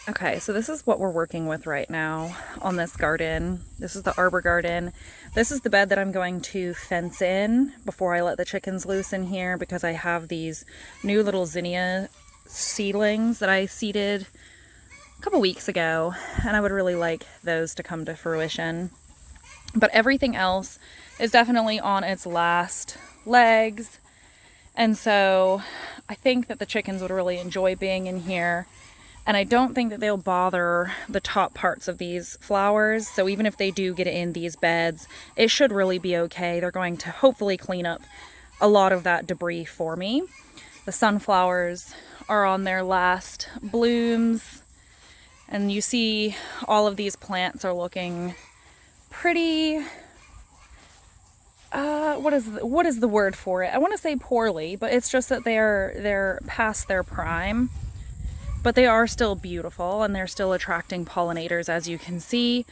Okay, so this is what we're working with right now on this garden. This is the arbor garden. This is the bed that I'm going to fence in before I let the chickens loose in here, because I have these new little zinnia seedlings that I seeded a couple weeks ago, and I would really like those to come to fruition. But everything else is definitely on its last legs, and so I think that the chickens would really enjoy being in here. And I don't think that they'll bother the top parts of these flowers. So even if they do get in these beds, it should really be okay. They're going to hopefully clean up a lot of that debris for me. The sunflowers are on their last blooms. And you see all of these plants are looking pretty, what is the word for it? I want to say poorly, but it's just that they're past their prime. But they are still beautiful, and they're still attracting pollinators, as you can see.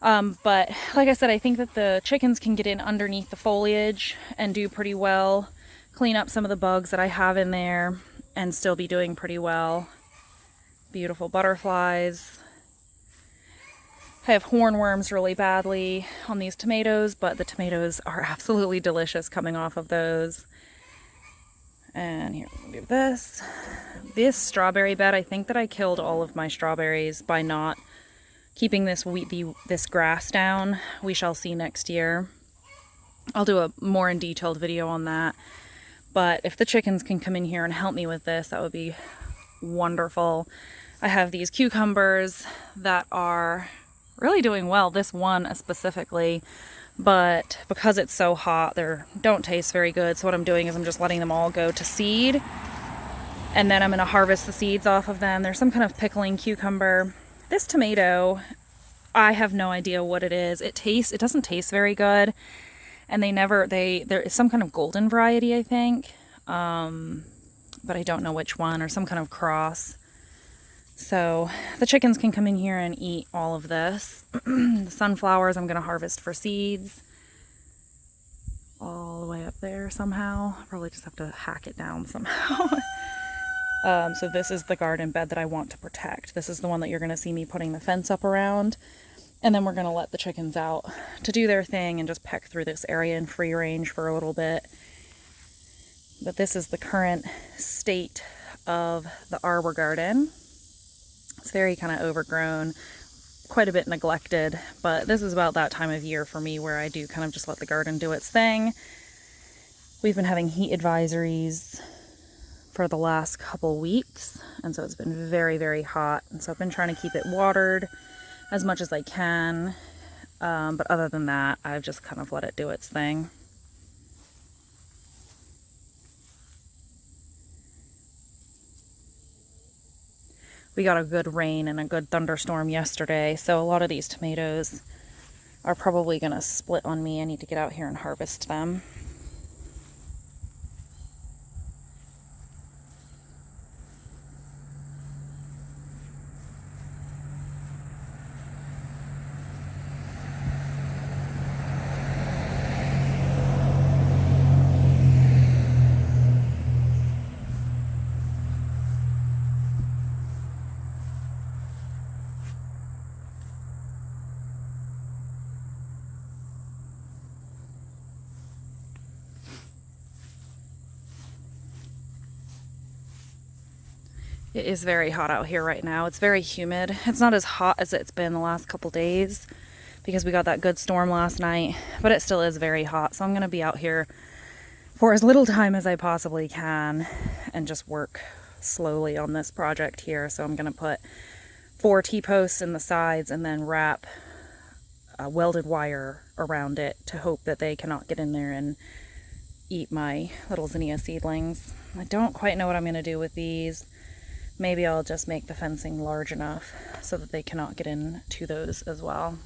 But like I said, I think that the chickens can get in underneath the foliage and do pretty well, clean up some of the bugs that I have in there, and still be doing pretty well. Beautiful butterflies. I have hornworms really badly on these tomatoes, but the tomatoes are absolutely delicious coming off of those. And here, we'll do this. This strawberry bed, I think that I killed all of my strawberries by not keeping this grass down. We shall see next year. I'll do a more in detailed video on that. But if the chickens can come in here and help me with this, that would be wonderful. I have these cucumbers that are really doing well. This one specifically. But because it's so hot, they don't taste very good. So what I'm doing is I'm just letting them all go to seed. And then I'm going to harvest the seeds off of them. There's some kind of pickling cucumber. This tomato, I have no idea what it is. It doesn't taste very good. And there is some kind of golden variety, I think. But I don't know which one, or some kind of cross. So the chickens can come in here and eat all of this. The sunflowers I'm going to harvest for seeds. All the way up there somehow. I probably just have to hack it down somehow. So this is the garden bed that I want to protect. This is the one that you're going to see me putting the fence up around. And then we're going to let the chickens out to do their thing and just peck through this area in free range for a little bit. But this is the current state of the arbor garden. It's very kind of overgrown, quite a bit neglected, but this is about that time of year for me where I do kind of just let the garden do its thing. We've been having heat advisories for the last couple weeks, and so it's been very, very hot, and so I've been trying to keep it watered as much as I can, but other than that, I've just kind of let it do its thing. We got a good rain and a good thunderstorm yesterday, so a lot of these tomatoes are probably going to split on me. I need to get out here and harvest them. It is very hot out here right now. It's very humid. It's not as hot as it's been the last couple days because we got that good storm last night, but it still is very hot. So I'm going to be out here for as little time as I possibly can and just work slowly on this project here. So I'm going to put 4 T-posts in the sides and then wrap welded wire around it to hope that they cannot get in there and eat my little zinnia seedlings. I don't quite know what I'm going to do with these. Maybe I'll just make the fencing large enough so that they cannot get into those as well.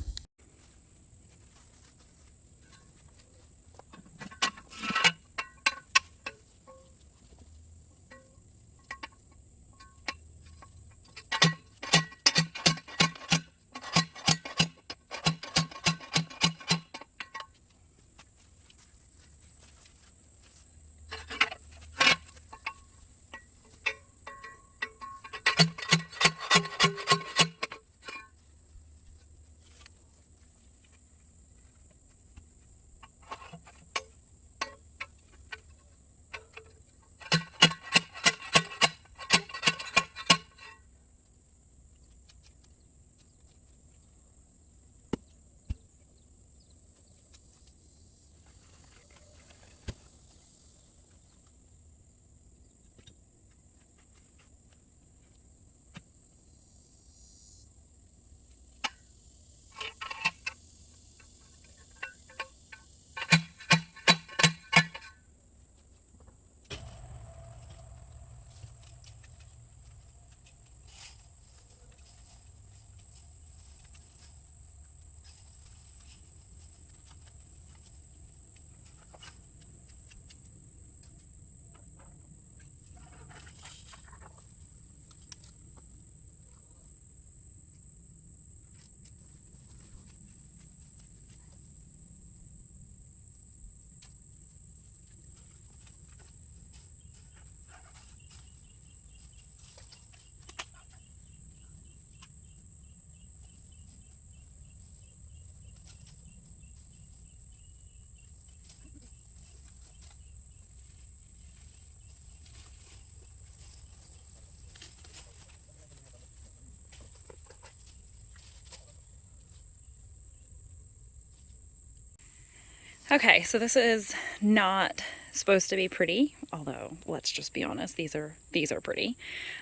Okay, so this is not supposed to be pretty, although let's just be honest, these are pretty.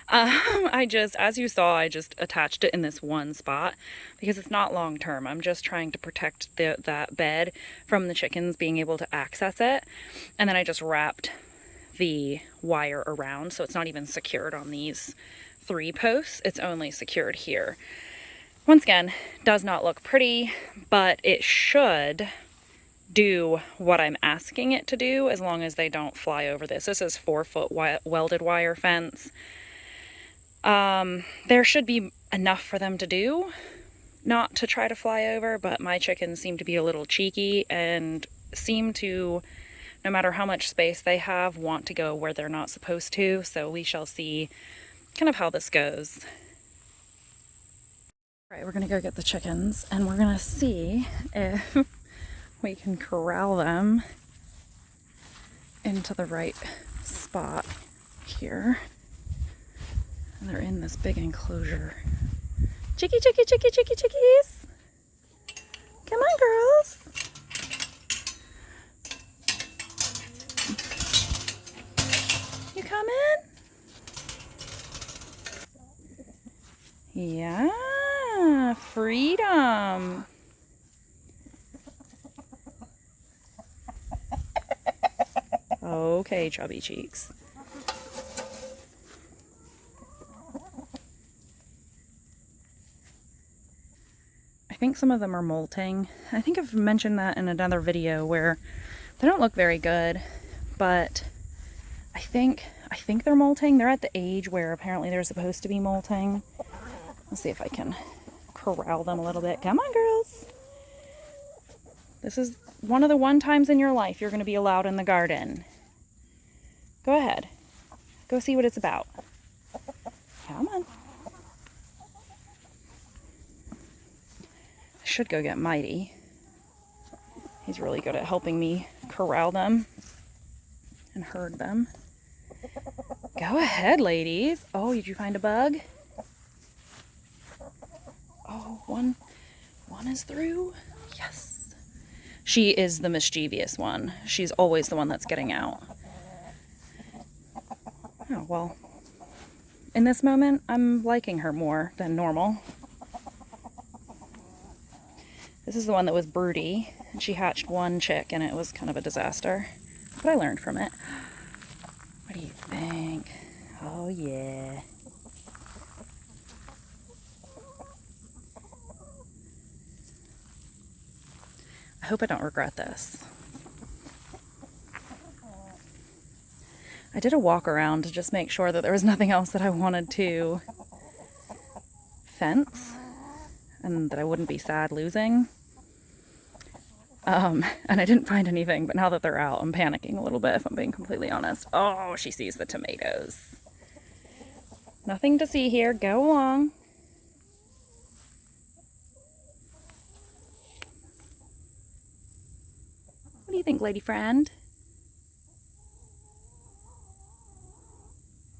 As you saw, I just attached it in this one spot because it's not long term. I'm just trying to protect that bed from the chickens being able to access it. And then I just wrapped the wire around, so it's not even secured on these 3 posts. It's only secured here. Once again, does not look pretty, but it should do what I'm asking it to do as long as they don't fly over this. This is 4-foot welded wire fence. There should be enough for them to do, not to try to fly over, but my chickens seem to be a little cheeky and seem to, no matter how much space they have, want to go where they're not supposed to. So we shall see kind of how this goes. All right, we're gonna go get the chickens and we're gonna see if we can corral them into the right spot here. And they're in this big enclosure. Chickies! Come on, girls! You coming? Yeah, freedom! Okay, chubby cheeks. I think some of them are molting. I think I've mentioned that in another video where they don't look very good, but I think they're molting. They're at the age where apparently they're supposed to be molting. Let's see if I can corral them a little bit. Come on, girls. This is one of the one times in your life you're going to be allowed in the garden. Go ahead. Go see what it's about. Come on. I should go get Mighty. He's really good at helping me corral them and herd them. Go ahead, ladies. Oh, did you find a bug? Oh, one is through. Yes. She is the mischievous one. She's always the one that's getting out. Oh, well, in this moment, I'm liking her more than normal. This is the one that was broody, and she hatched one chick, and it was kind of a disaster. But I learned from it. What do you think? Oh, yeah. I hope I don't regret this. I did a walk around to just make sure that there was nothing else that I wanted to fence and that I wouldn't be sad losing. And I didn't find anything, but now that they're out, I'm panicking a little bit, if I'm being completely honest. Oh, she sees the tomatoes. Nothing to see here. Go along. What do you think, lady friend?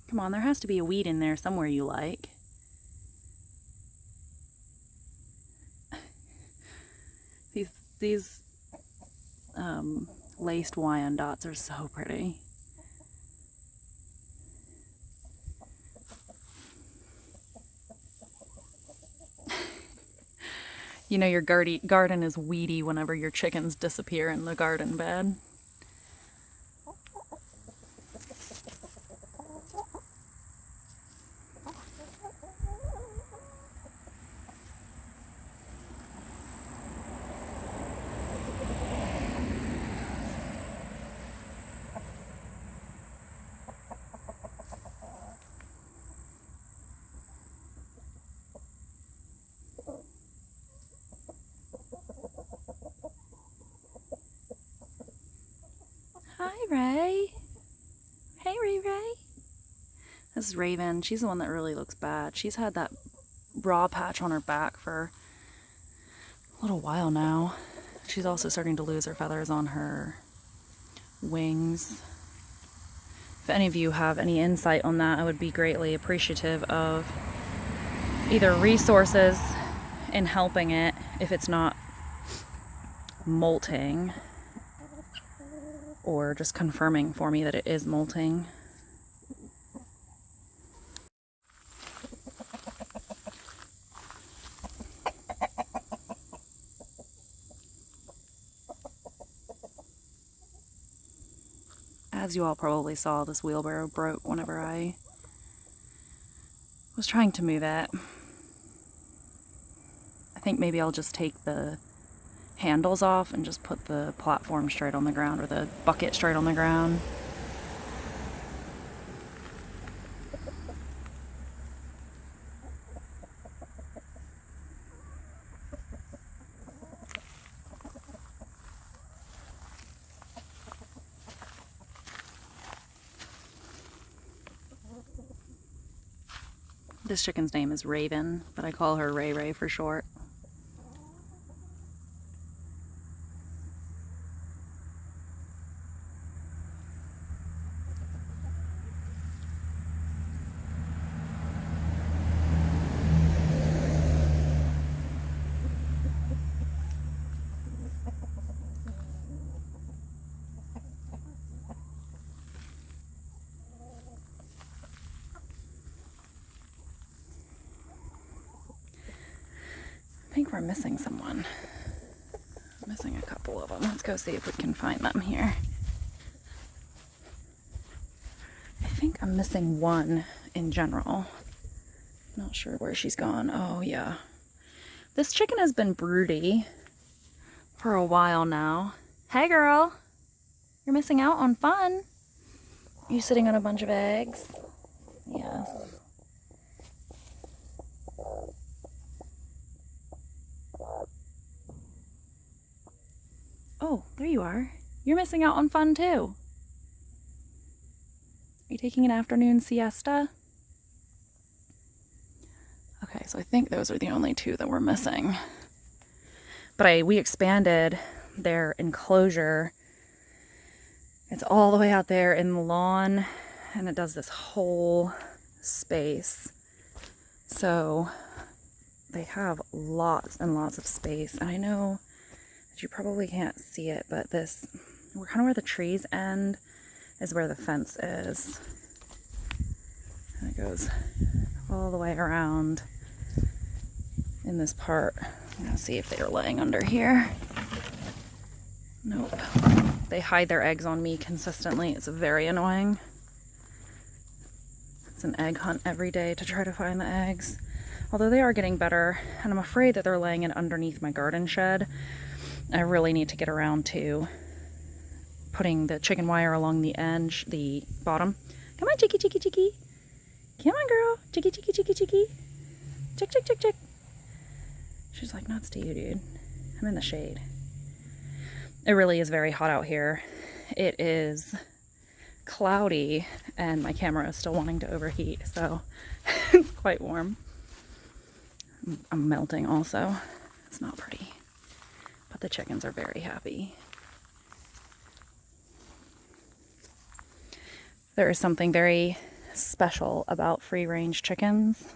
Come on, there has to be a weed in there somewhere you like. These laced Wyandottes are so pretty. You know your garden is weedy whenever your chickens disappear in the garden bed. Hi, Ray. Hey, Ray. This is Raven. She's the one that really looks bad. She's had that raw patch on her back for a little while now. She's also starting to lose her feathers on her wings. If any of you have any insight on that, I would be greatly appreciative of either resources in helping it if it's not molting, or just confirming for me that it is molting. As you all probably saw, this wheelbarrow broke whenever I was trying to move it. I think maybe I'll just take the handles off and just put the platform straight on the ground, or the bucket straight on the ground. This chicken's name is Raven, but I call her Ray Ray for short. I think we're missing someone. Missing a couple of them. Let's go see if we can find them here. I think I'm missing one in general. Not sure where she's gone. Oh yeah. This chicken has been broody for a while now. Hey girl, you're missing out on fun. You sitting on a bunch of eggs? Yes. Oh, there you are. You're missing out on fun too. Are you taking an afternoon siesta? Okay, so I think those are the only two that we're missing. But we expanded their enclosure. It's all the way out there in the lawn, and it does this whole space. So they have lots and lots of space. And I know that you probably can't see it, but we're kind of where the trees end is where the fence is. And it goes all the way around in this part. I'm gonna see if they are laying under here. Nope. They hide their eggs on me consistently. It's very annoying. It's an egg hunt every day to try to find the eggs. Although they are getting better, and I'm afraid that they're laying it underneath my garden shed. I really need to get around to putting the chicken wire along the edge, the bottom. Come on, chicky, chicky, chicky. Come on, girl. Chicky, chicky, chicky, chicky. Chick, chick, chick, chick. She's like, nuts to you, dude. I'm in the shade. It really is very hot out here. It is cloudy, and my camera is still wanting to overheat, so it's quite warm. I'm melting also. It's not pretty. But the chickens are very happy. There is something very special about free-range chickens.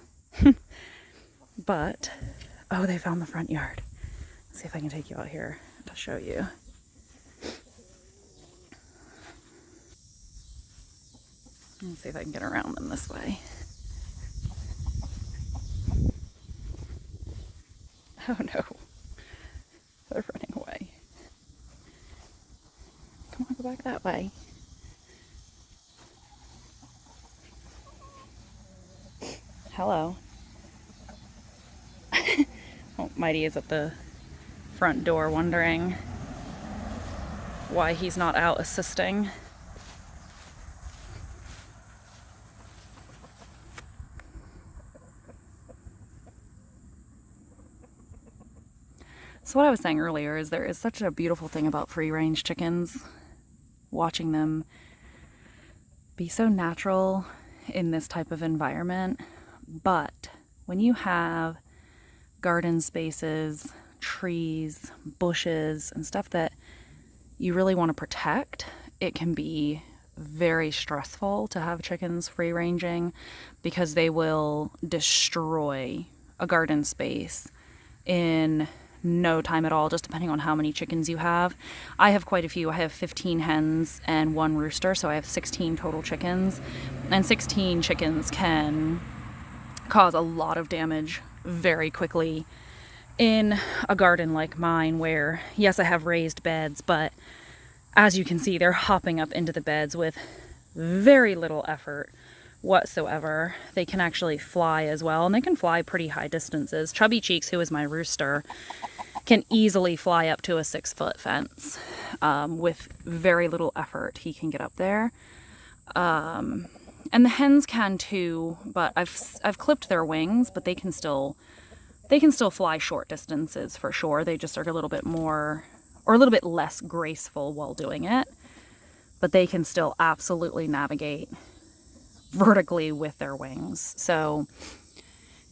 But, oh, they found the front yard. Let's see if I can take you out here to show you. Let's see if I can get around them this way. Oh no, they're running away. Come on, go back that way. Hello. Oh, Mighty is at the front door wondering why he's not out assisting. So what I was saying earlier is there is such a beautiful thing about free-range chickens, watching them be so natural in this type of environment. But when you have garden spaces, trees, bushes, and stuff that you really want to protect, it can be very stressful to have chickens free-ranging because they will destroy a garden space in no time at all, just depending on how many chickens you have. I have quite a few. I have 15 hens and 1 rooster, so I have 16 total chickens. And 16 chickens can cause a lot of damage very quickly in a garden like mine where, yes, I have raised beds, but as you can see, they're hopping up into the beds with very little effort whatsoever. They can actually fly as well, and they can fly pretty high distances. Chubby Cheeks, who is my rooster, can easily fly up to a 6-foot fence with very little effort. He can get up there. And the hens can too, but I've clipped their wings, but they can still fly short distances for sure. They just are a little bit more, or a little bit less graceful while doing it, but they can still absolutely navigate vertically with their wings. So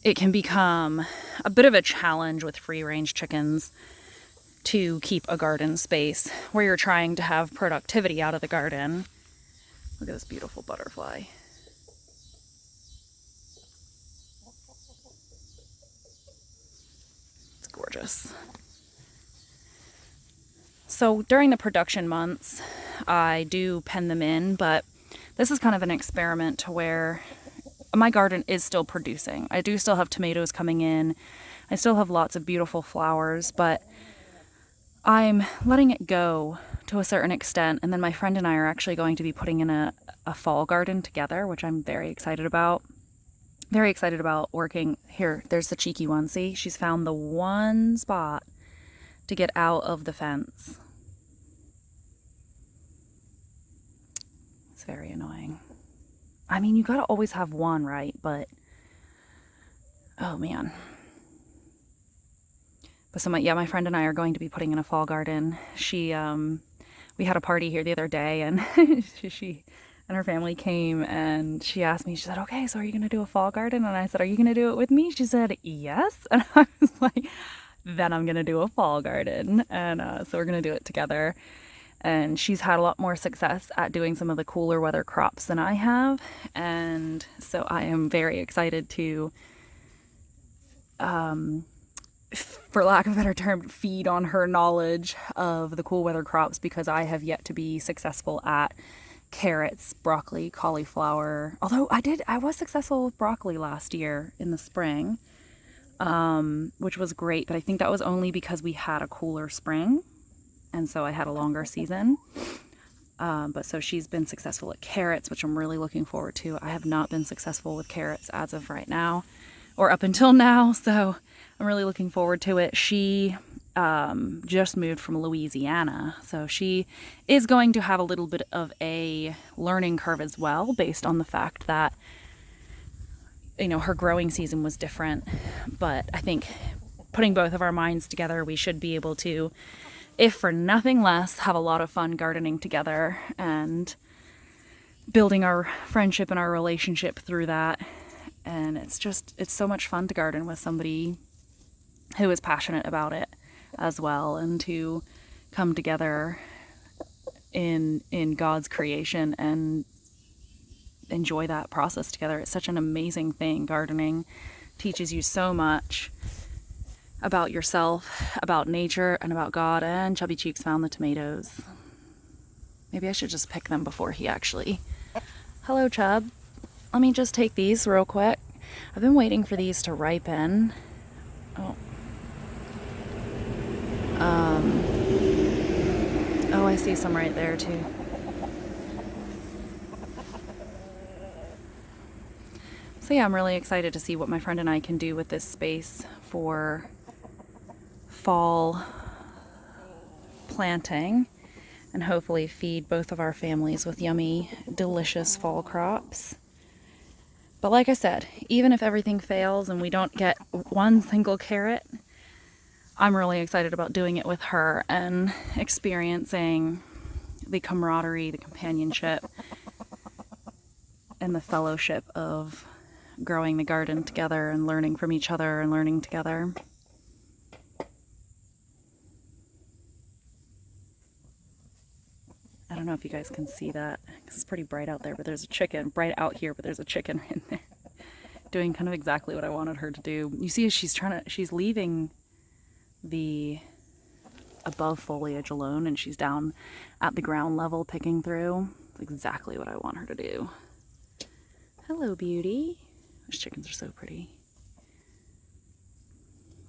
it can become a bit of a challenge with free-range chickens to keep a garden space where you're trying to have productivity out of the garden. Look at this beautiful butterfly. It's gorgeous. So during the production months, I do pen them in, but this is kind of an experiment to where my garden is still producing. I do still have tomatoes coming in. I still have lots of beautiful flowers, but I'm letting it go to a certain extent. And then my friend and I are actually going to be putting in a fall garden together, which I'm very excited about. Very excited about working. Here, there's the cheeky one. See, she's found the one spot to get out of the fence. It's very annoying. I mean, you gotta always have one, right? But, oh man. But so my friend and I are going to be putting in a fall garden. We had a party here the other day, and she and her family came, and she asked me, she said, okay, so are you gonna do a fall garden? And I said, are you gonna do it with me? She said, yes. And I was like, then I'm gonna do a fall garden. And so we're gonna do it together. And she's had a lot more success at doing some of the cooler weather crops than I have. And so I am very excited to, for lack of a better term, feed on her knowledge of the cool weather crops, because I have yet to be successful at carrots, broccoli, cauliflower. Although I was successful with broccoli last year in the spring, which was great. But I think that was only because we had a cooler spring. And so I had a longer season. But so she's been successful at carrots, which I'm really looking forward to. I have not been successful with carrots as of right now, or up until now. So I'm really looking forward to it. She just moved from Louisiana. So she is going to have a little bit of a learning curve as well, based on the fact that, you know, her growing season was different. But I think putting both of our minds together, we should be able to, if for nothing less, have a lot of fun gardening together and building our friendship and our relationship through that. And it's so much fun to garden with somebody who is passionate about it as well, and to come together in God's creation and enjoy that process together. It's such an amazing thing. Gardening teaches you so much about yourself, about nature, and about God. And Chubby Cheeks found the tomatoes. Maybe I should just pick them before he actually... Hello, Chub. Let me just take these real quick. I've been waiting for these to ripen. Oh. Oh, I see some right there too. So yeah, I'm really excited to see what my friend and I can do with this space for fall planting, and hopefully feed both of our families with yummy, delicious fall crops. But like I said, even if everything fails and we don't get one single carrot, I'm really excited about doing it with her and experiencing the camaraderie, the companionship, and the fellowship of growing the garden together and learning from each other and learning together. I don't know if you guys can see that, because it's pretty bright out there, but there's a chicken, bright out here, but there's a chicken in there doing kind of exactly what I wanted her to do. You see, she's leaving the above foliage alone, and she's down at the ground level picking through. It's exactly what I want her to do. Hello, beauty. Those chickens are so pretty.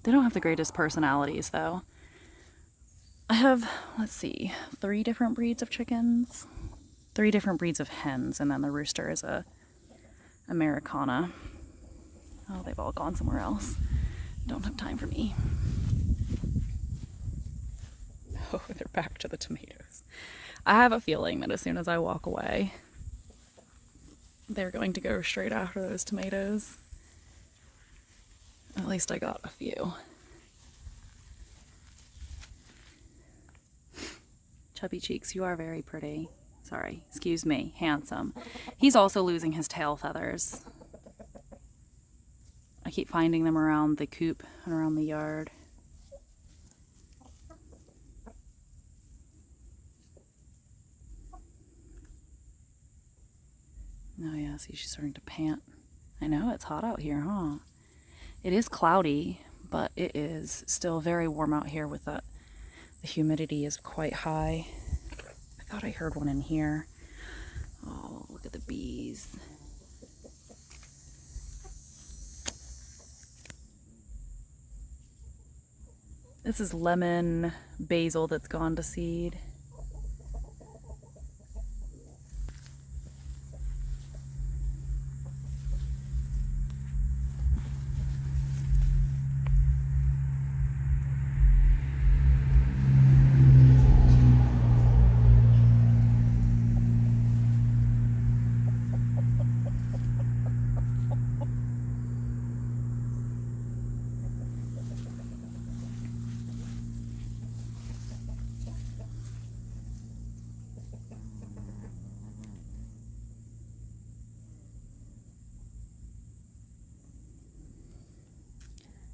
They don't have the greatest personalities, though. I have, let's see, 3 different breeds of chickens, 3 different breeds of hens, and then the rooster is a Americana. Oh, they've all gone somewhere else. Don't have time for me. Oh, they're back to the tomatoes. I have a feeling that as soon as I walk away, they're going to go straight after those tomatoes. At least I got a few. Chubby cheeks, you are very pretty. Sorry, excuse me, handsome. He's also losing his tail feathers. I keep finding them around the coop and around the yard. Oh yeah, see, she's starting to pant. I know, it's hot out here, huh? It is cloudy, but it is still very warm out here with that. The humidity is quite high. I thought I heard one in here. Oh, look at the bees. This is lemon basil that's gone to seed.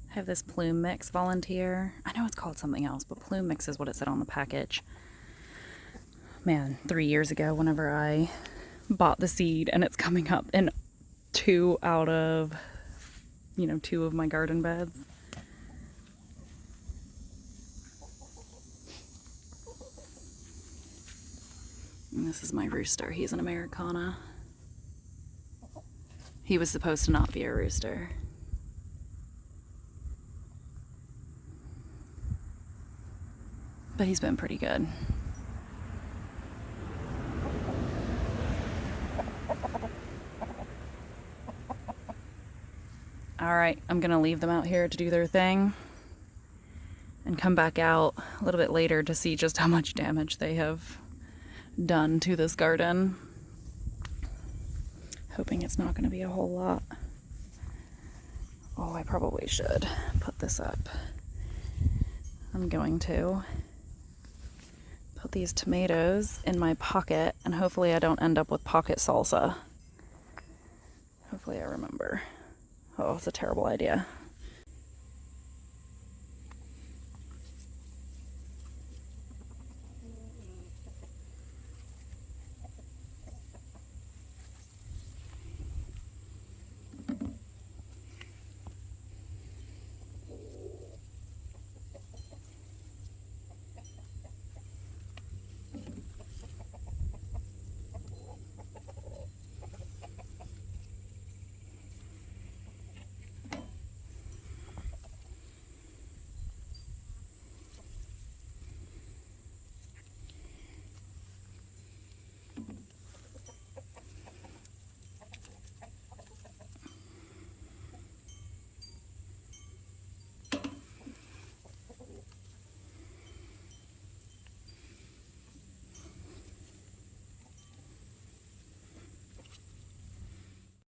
I have this plume mix volunteer. I know it's called something else, but plume mix is what it said on the package. Man, 3 years ago, whenever I bought the seed, and it's coming up in 2 out of, 2 of my garden beds. And this is my rooster. He's an Americana. He was supposed to not be a rooster. But he's been pretty good. All right, I'm gonna leave them out here to do their thing and come back out a little bit later to see just how much damage they have done to this garden. Hoping it's not gonna be a whole lot. Oh, I probably should put this up. I'm going to put these tomatoes in my pocket, and hopefully I don't end up with pocket salsa. Hopefully I remember. Oh, it's a terrible idea.